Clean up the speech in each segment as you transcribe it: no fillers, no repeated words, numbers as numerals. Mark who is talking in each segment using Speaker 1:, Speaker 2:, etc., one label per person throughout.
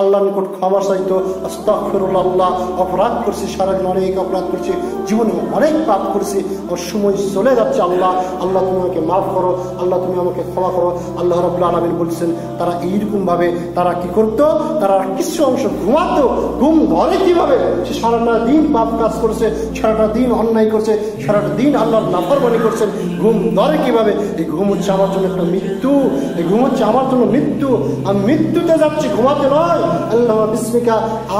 Speaker 1: আল্লাহর নিকট ক্ষমা চাইতো, আস্তাগফিরুল্লাহ, আল্লাহ অপরাধ করছি, সারাদিন অনেক অপরাধ করছি, জীবনে অনেক পাপ করছি, ওর সময় চলে যাচ্ছে, আল্লাহ আল্লাহ তুমি আমাকে মাফ করো, আল্লাহ তুমি আমাকে ক্ষমা করো। আল্লাহ রাব্বুল আলামিন বলছেন তারা এইরকম ভাবে তারা কি করতো, তারা কিছু অংশ ঘুমাতো। ঘুম ধরে কিভাবে? সে সারাটা দিন পাপ কাজ করছে, সারাটা দিন অন্যায় করছে, সারাটা দিন আল্লাহর নাফরমানি করছেন, ঘুম ধরে কিভাবে? এই ঘুম হচ্ছে আমার জন্য একটা মৃত্যু, এই ঘুম হচ্ছে আমার জন্য মৃত্যু। আমি মৃত্যুতে যাচ্ছি, ঘুমাতে নয়। আল্লাহ বিসমিকা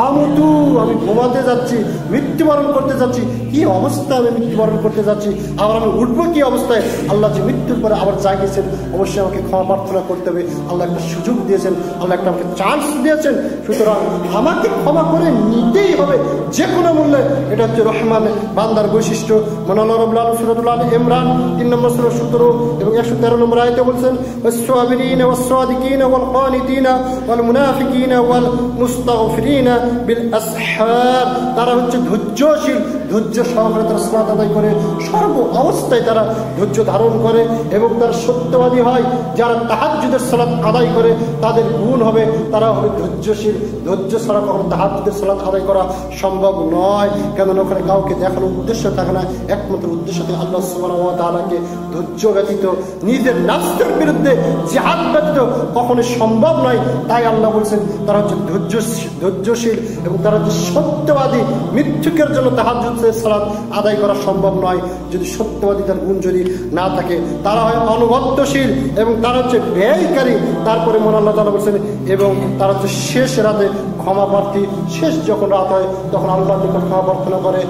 Speaker 1: আমুতু, আমি ঘুমাতে যাচ্ছি, মৃত্যুবরণ করতে যাচ্ছি। কি অবস্থায় আমি মৃত্যুবরণ করতে যাচ্ছি, আবার আমি উঠবো কি অবস্থায়? আল্লাহ যে মৃত্যুর পরে আবার জাগিয়েছেন, অবশ্যই আমাকে ক্ষমা প্রার্থনা করতে হবে। আল্লাহ একটা সুযোগ দিয়েছেন, আল্লাহ একটা আমাকে চান্স দিয়েছেন, সুতরাং আমাকে ক্ষমা করে নিতেই হবে যে কোনো মূল্যে। এটা হচ্ছে রহমান বান্দার বৈশিষ্ট্য। মনে আল্লাহ রাব্বুল আলামিন সূরাতুল আলে ইমরান 3 নম্বর সূরা 17 এবং 113 নম্বর আয়াতে বলছেন, ওয়াস-সাবিরিনা ওয়াস-সাদিকিনা ওয়াল-কানিতিনা ওয়াল-মুনাফিকিনা ওয়াল-মুস্তাগফিরিনা বিল আসহার। তারা হচ্ছে ধৈর্যশীল, ধৈর্য সহকারে তারা সালাত আদায় করে, সর্ব অবস্থায় তারা ধৈর্য ধারণ করে এবং তারা সত্যবাদী হয়। যারা তাহাজ্জুদের সালাত আদায় করে তাদের গুণ হবে, তারা হবে ধৈর্যশীল। ধৈর্য ছাড়া কখনো তাহাজ্জুদের সালাত আদায় করা সম্ভব নয়, কেননা ওখানে কাউকে দেখানোর উদ্দেশ্য থাকে না, একমাত্র উদ্দেশ্য থাকে আল্লাহ সুবহানাহু ওয়া তাআলাকে। ধৈর্য ব্যতীত, নিজের নাফসের বিরুদ্ধে জিহাদ ব্যতীত কখনো সম্ভব নয়। তাই আল্লাহ বলছেন তারা হচ্ছে ধৈর্যশীল এবং তারা হচ্ছে সত্যবাদী। মিথ্যুকের জন্য তাহাজ্জুদের সালাত আদায় করা সম্ভব নয় যদি সত্যবাদিতার গুণ যদি না থাকে। তারা হয় অনুগত্যশীল এবং তারা হচ্ছে ব্যয়কারী। তারপরে মনে আল্লাহ তাআলা বলছেন এবং তারা হচ্ছে শেষ রাতে ক্ষমা প্রার্থী। শেষ যখন রাত হয় তখন আল্লাহর নিকট ক্ষমা প্রার্থনা করে।